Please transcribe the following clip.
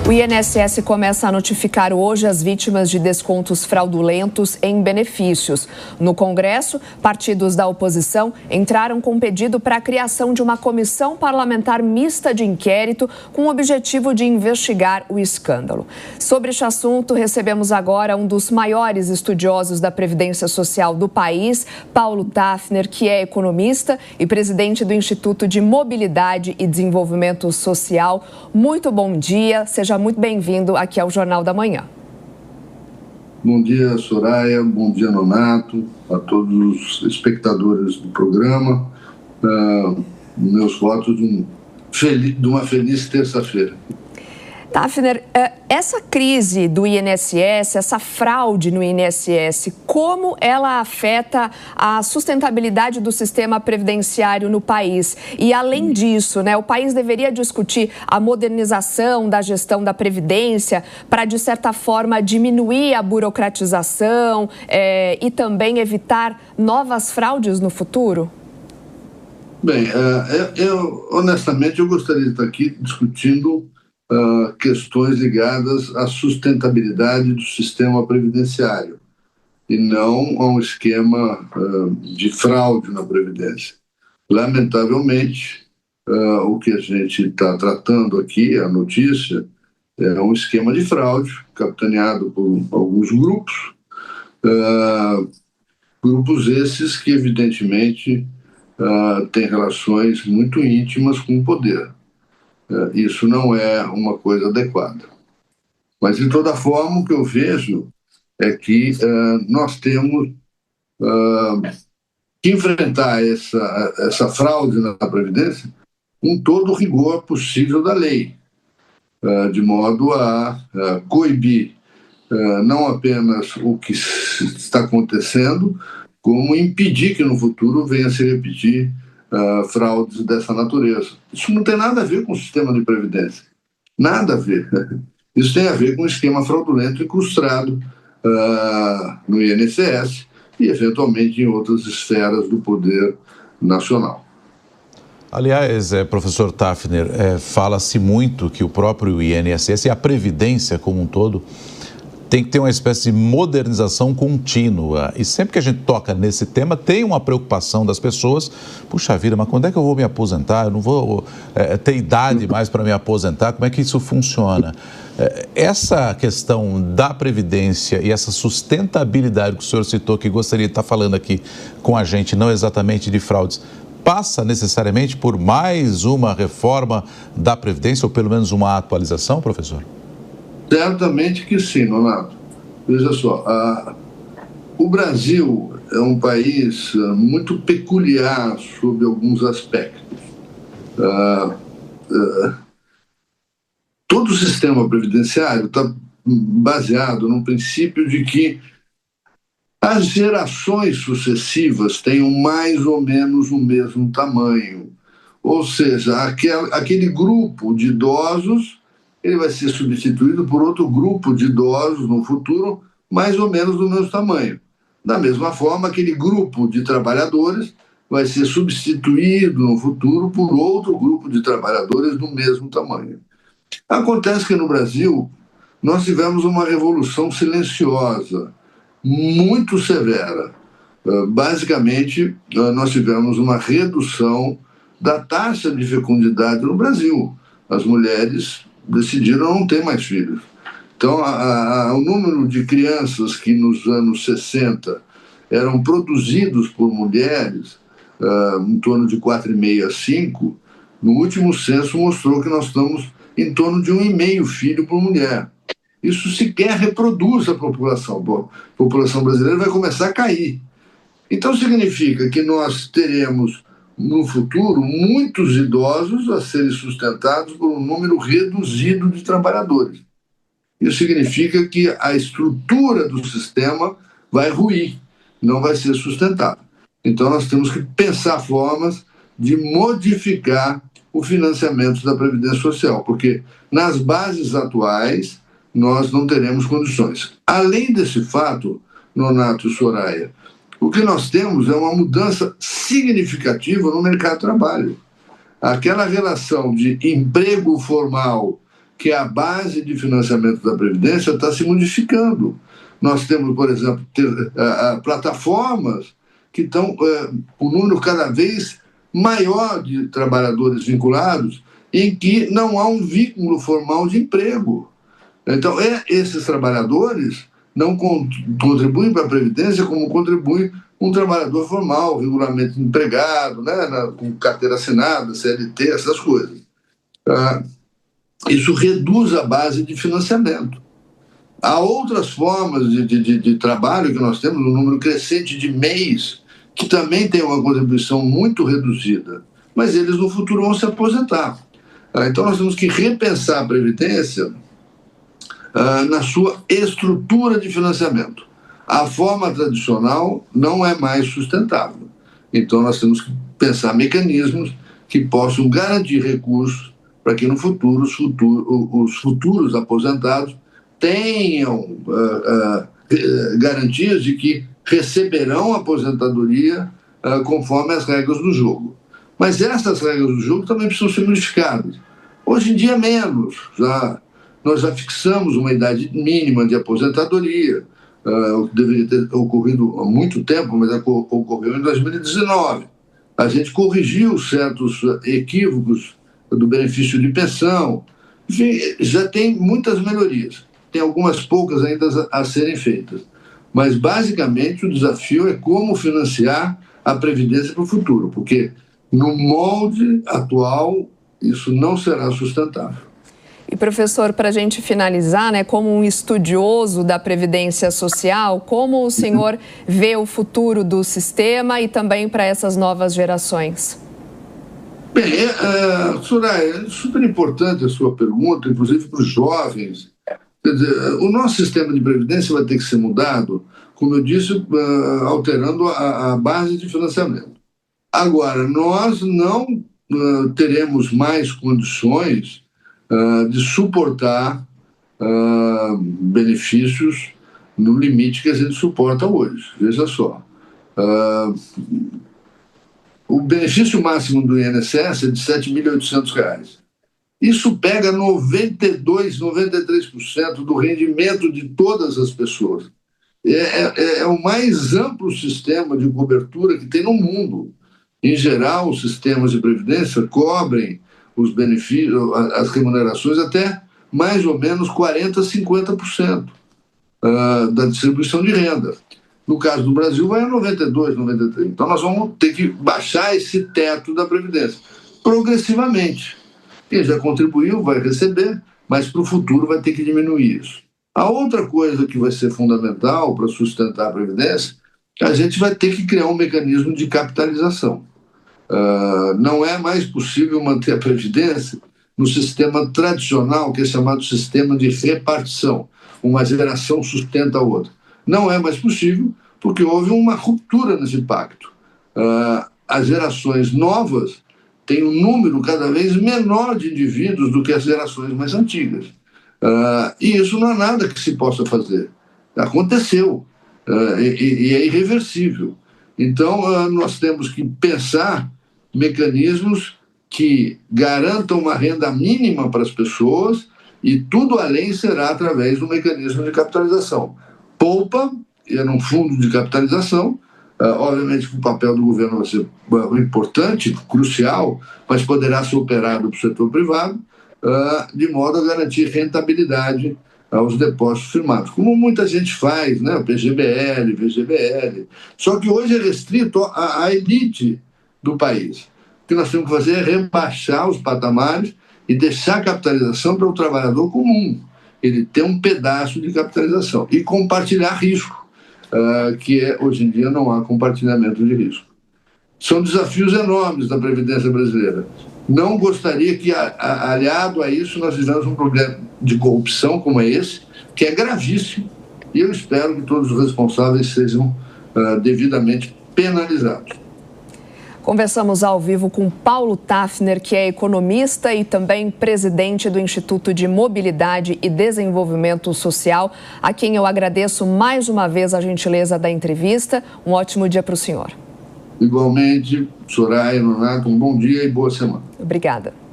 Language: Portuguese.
O INSS começa a notificar hoje as vítimas de descontos fraudulentos em benefícios. No Congresso, partidos da oposição entraram com pedido para a criação de uma comissão parlamentar mista de inquérito com o objetivo de investigar o escândalo. Sobre este assunto, recebemos agora um dos maiores estudiosos da Previdência Social do país, Paulo Tafner, que é economista e presidente do Instituto de Mobilidade e Desenvolvimento Social. Muito bom dia, seja muito bem-vindo aqui ao Jornal da Manhã. Bom dia, Soraya, bom dia, Nonato, a todos os espectadores do programa. Meus votos de uma feliz terça-feira. Tafner, essa crise do INSS, essa fraude no INSS, como ela afeta a sustentabilidade do sistema previdenciário no país? E, além disso, o país deveria discutir a modernização da gestão da Previdência para, de certa forma, diminuir a burocratização e também evitar novas fraudes no futuro? Bem, honestamente, eu gostaria de estar aqui discutindo questões ligadas à sustentabilidade do sistema previdenciário e não a um esquema de fraude na Previdência. Lamentavelmente, o que a gente está tratando aqui, a notícia, é um esquema de fraude capitaneado por alguns grupos, grupos esses que, evidentemente, têm relações muito íntimas com o poder. Isso não é uma coisa adequada. Mas, de toda forma, o que eu vejo é que nós temos que enfrentar essa fraude na Previdência com todo o rigor possível da lei, de modo a coibir não apenas o que está acontecendo, como impedir que no futuro venha a se repetir fraudes dessa natureza. Isso não tem nada a ver com o sistema de previdência. Nada a ver. Isso tem a ver com um esquema fraudulento incrustado no INSS e, eventualmente, em outras esferas do poder nacional. Aliás, professor Tafner, fala-se muito que o próprio INSS e a Previdência como um todo tem que ter uma espécie de modernização contínua. E sempre que a gente toca nesse tema, tem uma preocupação das pessoas. Puxa vida, mas quando é que eu vou me aposentar? Eu não vou ter idade mais para me aposentar. Como é que isso funciona? Essa questão da Previdência e essa sustentabilidade que o senhor citou, que gostaria de estar falando aqui com a gente, não exatamente de fraudes, passa necessariamente por mais uma reforma da Previdência, ou pelo menos uma atualização, professor? Certamente que sim, Nonato. Veja só, o Brasil é um país muito peculiar sob alguns aspectos. Todo o sistema previdenciário está baseado no princípio de que as gerações sucessivas tenham mais ou menos o mesmo tamanho. Ou seja, aquele grupo de idosos ele vai ser substituído por outro grupo de idosos no futuro, mais ou menos do mesmo tamanho. Da mesma forma, aquele grupo de trabalhadores vai ser substituído no futuro por outro grupo de trabalhadores do mesmo tamanho. Acontece que no Brasil nós tivemos uma revolução silenciosa, muito severa. Basicamente, nós tivemos uma redução da taxa de fecundidade no Brasil. As mulheres decidiram não ter mais filhos. Então, o número de crianças que nos anos 60 eram produzidos por mulheres, em torno de 4,5 a 5, no último censo mostrou que nós estamos em torno de 1,5 filho por mulher. Isso sequer reproduz a população. A população brasileira vai começar a cair. Então, significa que nós teremos no futuro, muitos idosos a serem sustentados por um número reduzido de trabalhadores. Isso significa que a estrutura do sistema vai ruir, não vai ser sustentável. Então, nós temos que pensar formas de modificar o financiamento da Previdência Social, porque nas bases atuais nós não teremos condições. Além desse fato, Nonato e Soraya, o que nós temos é uma mudança significativa no mercado de trabalho. Aquela relação de emprego formal que a base de financiamento da Previdência está se modificando. Nós temos, por exemplo, plataformas que estão com um número cada vez maior de trabalhadores vinculados, em que não há um vínculo formal de emprego. Então, esses trabalhadores não contribuem para a Previdência como contribui um trabalhador formal, regularmente empregado, né, com carteira assinada, CLT, essas coisas. Isso reduz a base de financiamento. Há outras formas de trabalho que nós temos, um número crescente de MEIs, que também tem uma contribuição muito reduzida, mas eles no futuro vão se aposentar. Então nós temos que repensar a Previdência na sua estrutura de financiamento. A forma tradicional não é mais sustentável. Então nós temos que pensar mecanismos que possam garantir recursos para que no futuro os futuros aposentados tenham garantias de que receberão aposentadoria conforme as regras do jogo. Mas essas regras do jogo também precisam ser modificadas. Hoje em dia, menos. Nós já fixamos uma idade mínima de aposentadoria, o que deveria ter ocorrido há muito tempo, mas ocorreu em 2019. A gente corrigiu certos equívocos do benefício de pensão. Enfim, já tem muitas melhorias. Tem algumas poucas ainda a serem feitas. Mas, basicamente, o desafio é como financiar a Previdência para o futuro, porque no molde atual isso não será sustentável. E, professor, para a gente finalizar, né, como um estudioso da Previdência Social, como o senhor vê o futuro do sistema e também para essas novas gerações? Bem, Soraya, é super importante a sua pergunta, inclusive para os jovens. Quer dizer, o nosso sistema de previdência vai ter que ser mudado, como eu disse, alterando a base de financiamento. Agora, nós não teremos mais condições de suportar benefícios no limite que a gente suporta hoje. Veja só. O benefício máximo do INSS é de R$ 7.800. Isso pega 92%, 93% do rendimento de todas as pessoas. É o mais amplo sistema de cobertura que tem no mundo. Em geral, os sistemas de previdência cobrem os benefícios, as remunerações até mais ou menos 40%, 50% da distribuição de renda. No caso do Brasil, vai a 92%, 93%. Então, nós vamos ter que baixar esse teto da Previdência progressivamente. Quem já contribuiu vai receber, mas para o futuro vai ter que diminuir isso. A outra coisa que vai ser fundamental para sustentar a Previdência, a gente vai ter que criar um mecanismo de capitalização. Não é mais possível manter a Previdência no sistema tradicional, que é chamado sistema de repartição. Uma geração sustenta a outra. Não é mais possível porque houve uma ruptura nesse pacto. As gerações novas têm um número cada vez menor de indivíduos do que as gerações mais antigas. E isso não é nada que se possa fazer. Aconteceu e é irreversível. Então, nós temos que pensar mecanismos que garantam uma renda mínima para as pessoas e tudo além será através do mecanismo de capitalização. Poupa, é num fundo de capitalização, obviamente que o papel do governo vai ser importante, crucial, mas poderá ser operado pelo setor privado, de modo a garantir rentabilidade aos depósitos firmados, como muita gente faz, né? O PGBL, VGBL. Só que hoje é restrito à elite do país. O que nós temos que fazer é rebaixar os patamares e deixar a capitalização para o trabalhador comum. Ele ter um pedaço de capitalização e compartilhar risco, que hoje em dia não há compartilhamento de risco. São desafios enormes da Previdência brasileira. Não gostaria que, aliado a isso, nós vivamos um problema de corrupção como esse, que é gravíssimo, e eu espero que todos os responsáveis sejam devidamente penalizados. Conversamos ao vivo com Paulo Tafner, que é economista e também presidente do Instituto de Mobilidade e Desenvolvimento Social, a quem eu agradeço mais uma vez a gentileza da entrevista. Um ótimo dia para o senhor. Igualmente, Soraya, Nonato, um bom dia e boa semana. Obrigada.